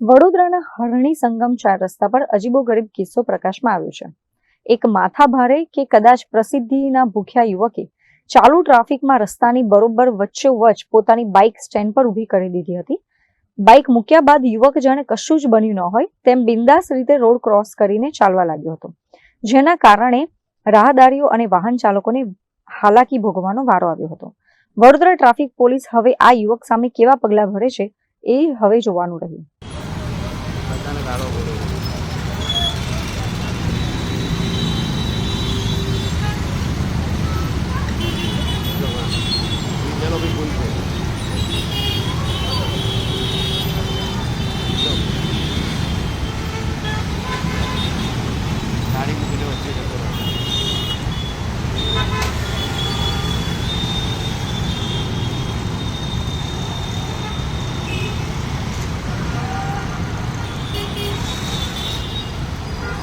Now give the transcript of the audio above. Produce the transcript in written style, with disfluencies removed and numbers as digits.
વડોદરાના હરણી સંગમ 4 રસ્તા પર અજીબોગરીબ કિસ્સો પ્રકાશમાં આવ્યો છે। એક માથાભારે કે કદાચ પ્રસિદ્ધિના ભૂખ્યા યુવકે ચાલુ ટ્રાફિકમાં રસ્તાની બરોબર વચ્ચોવચ્ચ પોતાની બાઇક સ્ટેન્ડ પર ઊભી કરી દીધી હતી। બાઇક મૂક્યા બાદ યુવક જાણે કશું જ બન્યું ન હોય તેમ બિંદાસ રીતે રોડ ક્રોસ કરીને ચાલવા લાગ્યો હતો, જેના કારણે રાહદારીઓ અને વાહન ચાલકોને હાલાકી ભોગવવાનો વારો આવ્યો હતો। વડોદરા ટ્રાફિક પોલીસ હવે આ યુવક સામે કેવા પગલાં ભરે છે એ હવે જોવાનું રહ્યું। चलो भी भूल